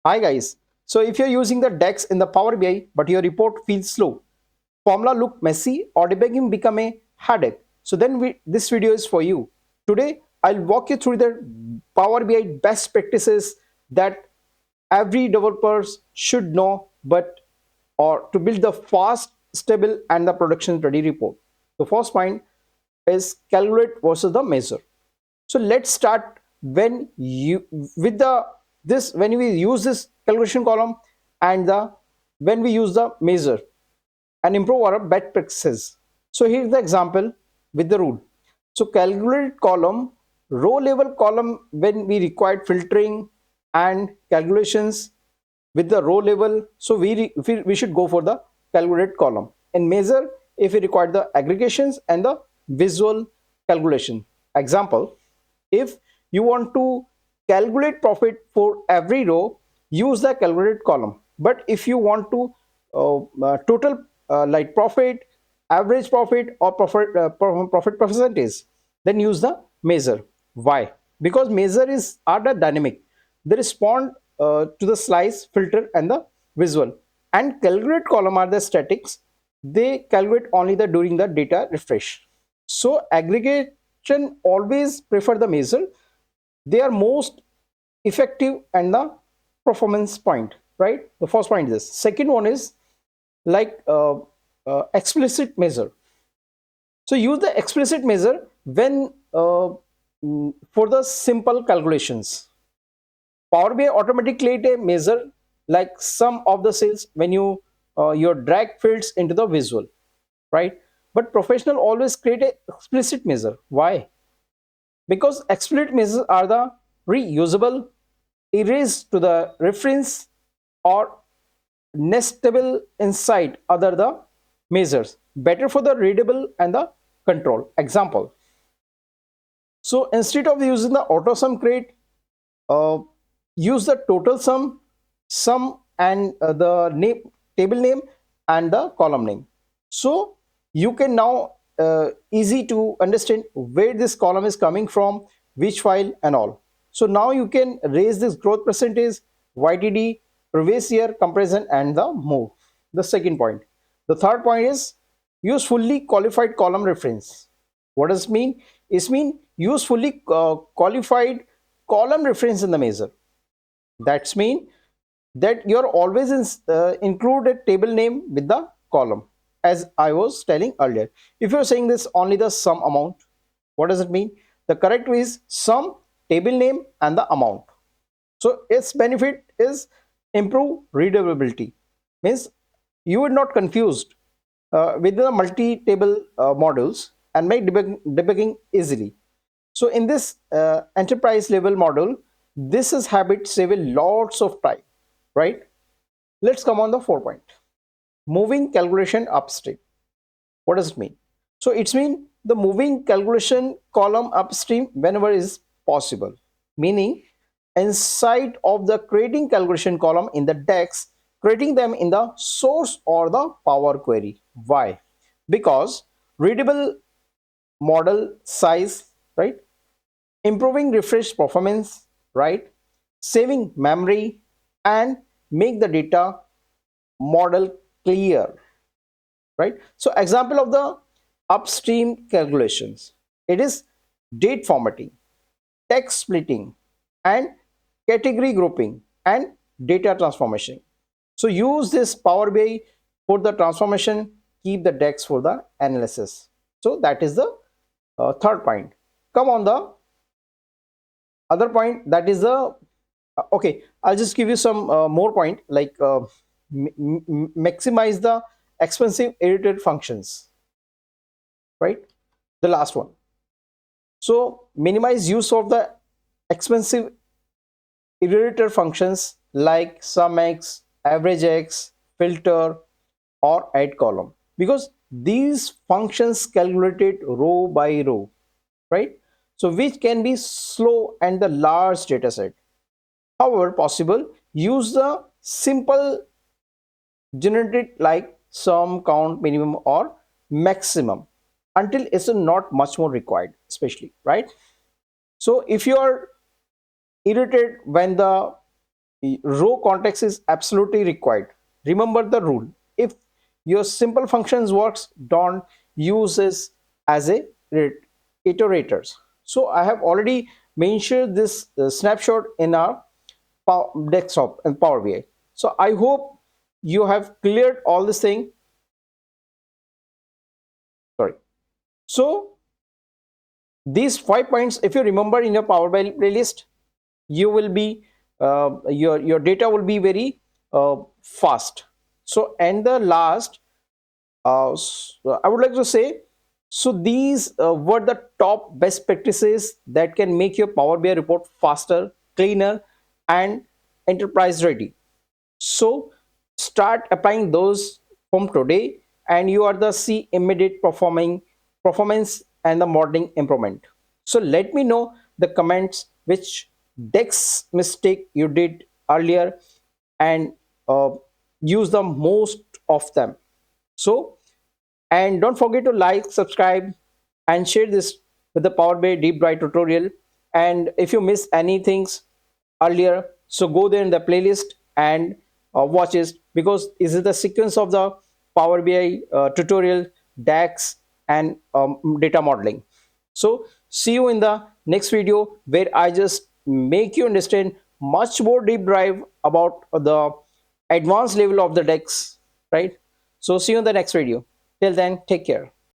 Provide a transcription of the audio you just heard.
Hi guys. So if you're using the DAX in the Power BI but your report feels slow, formula look messy or debugging become a headache, so then this video is for you. Today I'll walk you through the Power BI best practices that every developer should know but or to build the fast, stable and the production ready report. The first point is calculate versus the measure. So let's start when you with the this when we use this calculation column and the when we use the measure and improve our best practices. So here's the example with the rule. So calculate column, row level column when we required filtering and calculations with the row level. So we should go for the calculate column and measure if we require the aggregations and the visual calculation. Example, if you want to calculate profit for every row, use the calculate column. But if you want to total like profit, average profit or profit percentage, then use the measure. Why? Because measure is are the dynamic. They respond to the slice, filter and the visual. And calculate column are the statics. They calculate only the during the data refresh. So aggregation always prefer the measure. They are most effective and the performance point, right? The first point is this. Second one is like explicit measure. So use the explicit measure when for the simple calculations. Power BI automatically create a measure like sum of the sales when your drag fields into the visual, right? But professional always create a explicit measure. Why? Because explicit measures are the reusable, erase to the reference or nestable inside other the measures, better for the readable and the control. Example, so instead of using the auto sum create, uh, use the total sum and the name table name and the column name. So you can now easy to understand where this column is coming from, which file and all. So now you can raise this growth percentage, YTD, previous year comparison and the move. The second point. The third point is use fully qualified column reference. What does it mean? It means use fully qualified column reference in the measure. That's mean that you're always include a table name with the column, as I was telling earlier. If you're saying this only the sum amount, what does it mean? The correct is sum, table name and the amount. So its benefit is improve readability, means you would not confused with the multi-table models and make debugging easily. So in this enterprise level model, this is habit save a lots of time, right? Let's come on the 4 point. Moving calculation upstream. What does it mean? So it's mean the moving calculation column upstream whenever is possible. Meaning inside of the creating calculation column in the DAX, creating them in the source or the Power Query. Why? Because readable model size, right? Improving refresh performance, right? Saving memory and make the data model clear, right? So example of the upstream calculations, it is date formatting, text splitting and category grouping and data transformation. So use this Power BI for the transformation, keep the DAX for the analysis. So that is the third point. Come on the other point, that is the okay, I'll just give you some more point like maximize the expensive iterator functions, right? The last one. So minimize use of the expensive iterator functions like sumx, averagex, filter or add column, because these functions calculated row by row, right? So which can be slow and the large data set. However possible, use the simple generated like sum, count, minimum or maximum until it's not much more required, especially, right? So if you are irritated when the row context is absolutely required. Remember the rule: if your simple functions works, don't use this as a iterators. So I have already mentioned this snapshot in our desktop and Power BI. So I hope you have cleared all this thing. Sorry. So these 5 points, if you remember in your Power BI playlist, you will be your data will be very fast. So and the last, I would like to say, so these were the top best practices that can make your Power BI report faster, cleaner, and enterprise ready. So start applying those from today, and you are the see immediate performance and the modeling improvement. So let me know the comments which DEX mistake you did earlier, and uh, use the most of them. So, and don't forget to like, subscribe, and share this with the Power BI deep dive tutorial. And if you miss any things earlier, so go there in the playlist and watch it, because this is the sequence of the Power BI tutorial, DAX, and data modeling. So see you in the next video, where I just make you understand much more deep dive about the advanced level of the DEX, right? So see you in the next video. Till then, take care.